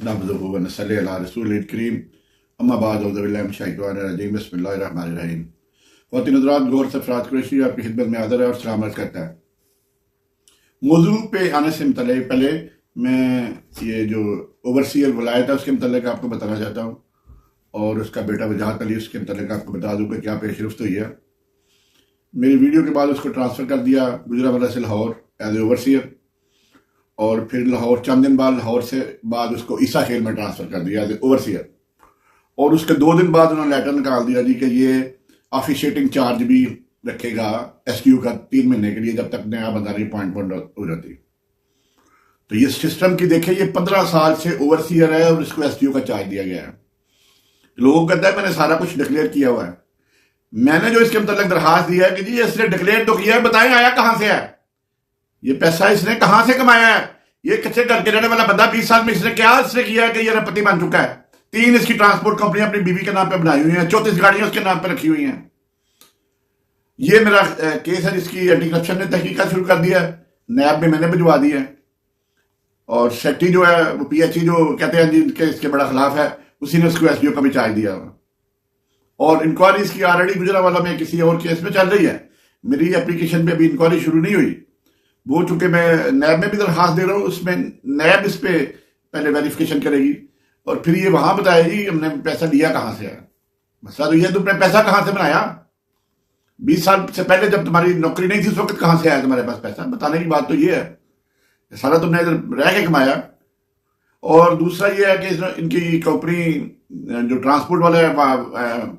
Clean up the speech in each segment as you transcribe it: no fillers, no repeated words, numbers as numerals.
नब्ज़ुहु व नसल्ली अला रसूलिल करीम अम्मा बाद औज़ु बिल्लाहि मिनश शैतानिर रजीम बिस्मिल्लाहिर रहमानिर रहीम। ख़वातीन हज़रात, गौर सरफराज कुरैशी आपकी खिदमत में हाज़िर है और सलाम अर्ज़ करता है। मौजू पे आने से पहले मैं ये जो ओवरसीयर वलायत है उसके मतलब आपको बताना चाहता हूँ और उसका बेटा वजाहत अली उसके मतलब आपको बता दूँ कि क्या पेशरफ्त हुई है। मेरी वीडियो के बाद उसको ट्रांसफ़र कर दिया गुजरावाला से लाहौर एज ए ओवरसीयर, और फिर लाहौर चंद दिन बाद लाहौर से बाद उसको ईसा खेल में ट्रांसफ़र कर दिया एज ए ओवरसीयर। और उसके 2 दिन बाद उन्होंने लेटर निकाल दिया जी कि ये ऑफिशिएटिंग चार्ज भी रखेगा एसक्यू का 3 महीने के लिए, जब तक नया बंदा नहीं अपॉइंटमेंट हो जाती। तो ये सिस्टम की देखिए, ये 15 साल से ओवरसीयर है और इसको एसक्यू का चार्ज दिया गया है। लोगों को कहता है मैंने सारा कुछ डिक्लेयर किया हुआ है। मैंने जो इसके मतलब दरखास्त दिया है कि जी इसने डिक्लेयर तो किया है, बताएं आया कहां से है, ये पैसा इसने कहां से कमाया है। ये कच्चे घर के रहने वाला बंदा 20 साल में इसने क्या इसने किया है कि ये रपति बन चुका है। 3 इसकी ट्रांसपोर्ट कंपनी अपनी बीवी के नाम पे बनाई हुई है, 34 गाड़ियां उसके नाम पे रखी हुई हैं। ये मेरा केस है जिसकी एंटी करप्शन ने तहकीकात शुरू कर दिया है, नैब में मैंने भिजवा दी है। और सेक्रेटरी जो है वो पीएचई जो कहते हैं जिनके इसके बड़ा खिलाफ है, उसी ने उसको एसडीओ का भी चार्ज दिया। और इंक्वायरी इसकी ऑलरेडी गुजरावाला में किसी और केस में चल रही है। मेरी एप्लीकेशन पे अभी इंक्वायरी शुरू नहीं हुई, वो चूंकि मैं नैब में भी दरखास्त दे रहा हूँ, उसमें नैब इस पे पहले वेरिफिकेशन करेगी और फिर ये वहां बताएगी हमने पैसा लिया कहां से है। मसला तो ये तुमने पैसा कहां से बनाया, 20 साल से पहले जब तुम्हारी नौकरी नहीं थी उस वक्त कहां से आया तुम्हारे पास पैसा, बताने की बात तो ये है। सारा तुमने इधर रह के कमाया। और दूसरा ये है कि इनकी कंपनी जो ट्रांसपोर्ट वाले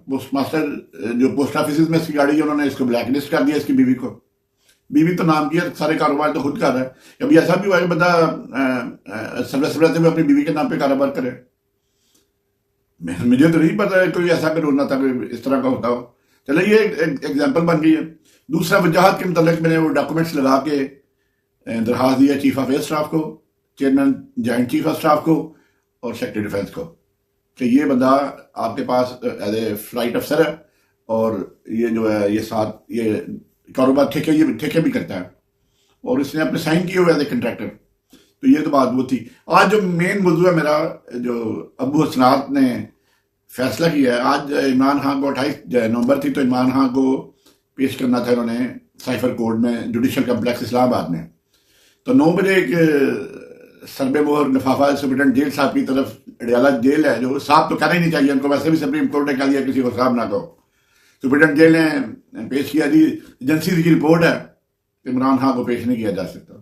पोस्ट मास्टर जो पोस्ट ऑफिस में इसकी गाड़ी है, उन्होंने इसको ब्लैकलिस्ट कर दिया, इसकी बीवी को। बीवी तो नाम किया, सारे कारोबार तो खुद कर रहा है। कभी ऐसा भी हुआ है बंदा सर्विस से भी अपनी बीवी के नाम पे कारोबार करे। मुझे तो नहीं पता है कोई ऐसा कानून ना था इस तरह का होता हो। चलो ये एग्जाम्पल बन गई है। दूसरा वजाहत के मतलब मैंने वो डॉक्यूमेंट्स लगा के दरखास्त दिया चीफ ऑफ एयर स्टाफ को, chairman joint chief of staff को और सेक्रेटरी डिफेंस को कि ये बंदा आपके पास एज ए फ्लाइट अफसर है और ये जो है ये साथ ये कारोबार ठेके भी करता है और इसने अपने साइन किए हुए एज ए कंट्रैक्टर। तो ये तो बात वो थी। आज जो मेन मौजू है मेरा, जो अबू हसनात ने फैसला किया है, आज इमरान खान को 28 नवंबर थी, तो इमरान खान को पेश करना था इन्होंने साइफर कोर्ट में जुडिशल कम्प्लेक्स इस्लामाबाद में। तो 9 बजे एक सरबे मोहर लिफाफा सुप्रीटेंडेंट जेल साहब की तरफ, अडियाला जेल है जो साहब तो कहना ही नहीं चाहिए उनको, वैसे भी सुप्रीम कोर्ट ने कह दिया किसी को साहब ना कहो। सुप्रीटेंडेंट जेल ने पेश किया जी एजेंसी की रिपोर्ट है, इमरान खान को पेश नहीं किया जा सकता।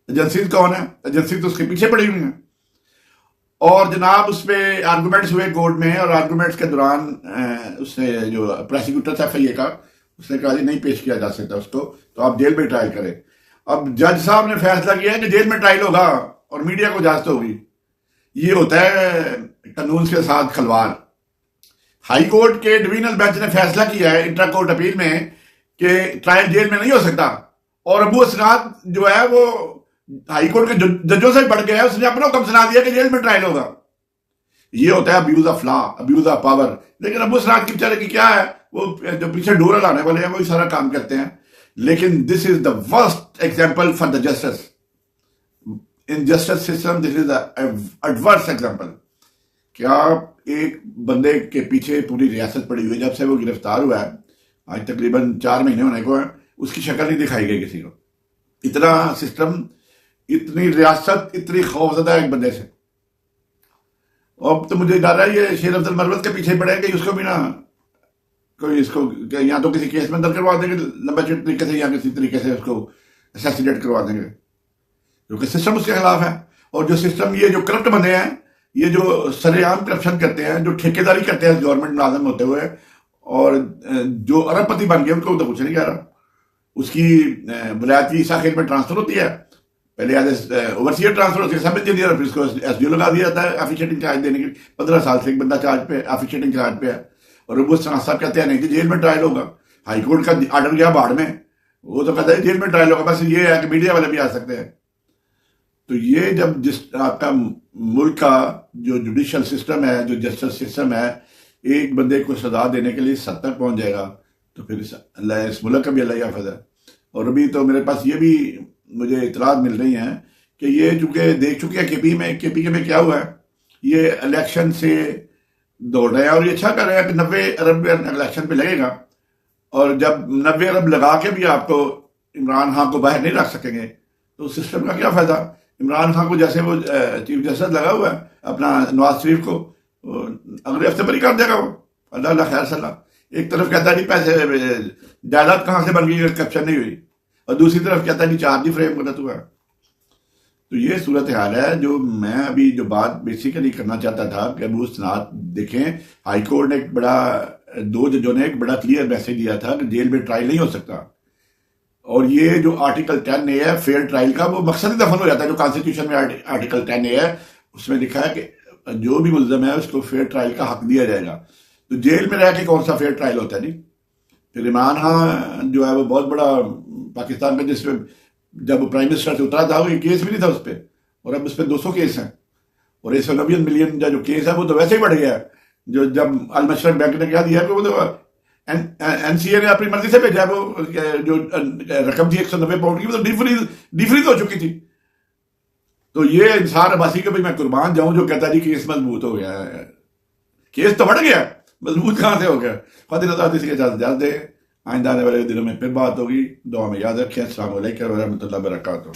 एजेंसी कौन है? एजेंसी तो उसके पीछे पड़ी हुई है। और जनाब उस पर आर्गूमेंट्स हुए कोर्ट में और आर्गूमेंट्स के दौरान उसने जो प्रोसिक्यूटर था एफआईए का, उसने कहा जी नहीं पेश किया जा सकता उसको, तो आप जेल में ट्रायल करें। अब जज साहब ने फैसला किया कि जेल में ट्रायल होगा और मीडिया को इजाजत होगी। ये होता है कानून के साथ खलवाड़। हाई कोर्ट के डिवीजनल बेंच ने फैसला किया है इंट्रा कोर्ट अपील में कि ट्रायल जेल में नहीं हो सकता, और अबू हसनात जो है वो हाई कोर्ट के जजों से बढ़ गया है, उसने अपना हुक्म सुना दिया कि जेल में ट्रायल होगा। ये होता है abuse of law, abuse of power. लेकिन अबू हसनात की बेचारे की क्या है, वो जो पीछे डोरा लाने वाले हैं वही सारा काम करते हैं। लेकिन this is the worst example for the justice in justice system, this is the adverse example. क्या एक बंदे के पीछे पूरी रियासत पड़ी हुई है, जब से वो गिरफ्तार हुआ है आज तकरीबन 4 महीने होने को है, उसकी शक्ल नहीं दिखाई गई किसी को। इतना सिस्टम, इतनी रियासत, इतनी खौफजदा एक बंदे से। अब तो मुझे डर है ये शेर अब्दुल मरवत के पीछे पड़ेंगे, उसको भी ना कोई इसको या तो किसी केस में अंदर करवा देंगे लंबे तरीके से, या किसी तरीके से उसको असैसिनेट करवा देंगे, क्योंकि सिस्टम उसके खिलाफ है। और जो सिस्टम, ये जो करप्ट बंदे हैं, ये जो सरेआम करप्शन करते हैं, जो ठेकेदारी करते हैं गवर्नमेंट मुलाजिम होते हुए, और जो अरबपति बन गए उनको तो कुछ नहीं कह रहा। उसकी विलायती ईसा खेल में ट्रांसफर होती है, पहले एज ओवरसीयर ट्रांसफर होती है सब इंजीनियर, फिर उसको एसडीओ लगा दिया जाता है ऑफिशिएटिंग चार्ज देने के लिए। 15 साल से एक बंदा चार्ज पे, ऑफिशिएटिंग चार्ज पे है। और अबू हसनात साहब कहते हैं नहीं कि जेल में ट्रायल होगा, हाईकोर्ट का ऑर्डर गया बाढ़ में, वो तो कहता है जेल में ट्रायल होगा। बस ये है कि मीडिया वाले भी आ सकते हैं। तो ये जब जिस आपका मुल्क का जो जुडिशल सिस्टम है, जो जस्टिस सिस्टम है, एक बंदे को सजा देने के लिए 70 पहुंच जाएगा, तो फिर इस मुल्क का भी अल्लाह याफज है। और अभी तो मेरे पास ये भी मुझे इतलात मिल रही हैं कि ये चूंकि देख चुके हैं केपी में क्या हुआ है, ये इलेक्शन से दौड़ रहे हैं और ये अच्छा कर रहे हैं कि 90 अरब इलेक्शन पे लगेगा, और जब 90 अरब लगा के भी आपको इमरान खान को बाहर नहीं रख सकेंगे तो सिस्टम का क्या फायदा। इमरान खान को जैसे वो चीफ जस्टिस लगा हुआ है अपना नवाज शरीफ को, अगले हफ्ते बरी कर देगा वो, अल्लाह अल्लाह खैर सलाह। एक तरफ कहता है नहीं पैसे जायदाद कहाँ से बन गई, करप्शन नहीं हुई, और दूसरी तरफ कहता है नहीं चार्ज ही फ्रेम गलत हुआ। तो ये सूरत हाल है। जो मैं अभी जो बात बेसिकली करना चाहता था कि अबू सनात देखें, हाईकोर्ट ने एक बड़ा, 2 जजों ने एक बड़ा क्लियर मैसेज दिया था कि जेल में ट्रायल नहीं हो सकता, और ये जो आर्टिकल 10A है फेयर ट्रायल का, वो मकसद ही दफन हो जाता है। जो कॉन्स्टिट्यूशन में आर्टिकल 10A है उसमें लिखा है कि जो भी मुल्ज़म है उसको फेयर ट्रायल का हक दिया जाएगा। तो जेल में रह के कौन सा फेयर ट्रायल होता है नहीं। फिर इमरान खान जो है वो बहुत बड़ा पाकिस्तान का, जिसमें जब वो प्राइम मिनिस्टर से उतरा था वो ये केस भी नहीं था उस पर, और अब उस पर 200 केस हैं, और 190 मिलियन का जो केस है वो तो वैसे ही बढ़ गया है। जो जब अल मशरक बैंक ने क्या दिया कि वो तो एनसीए ने अपनी मर्जी से भेजा, वो जो रकम थी 190 पाउंड की वो तो डिफ्रीज हो चुकी थी। तो ये इंसान अब्बासी के भाई मैं कुर्बान जाऊं जो कहता जी केस मजबूत हो गया है, केस तो बढ़ गया, मजबूत कहां से हो गया। फातिल इसके इजाजत दे, आइंदा आने वाले दिनों में फिर बात होगी। दुआ में याद रखें। अस्सलाम वालेकुम व रहमतुल्लाहि व बरकातुहू।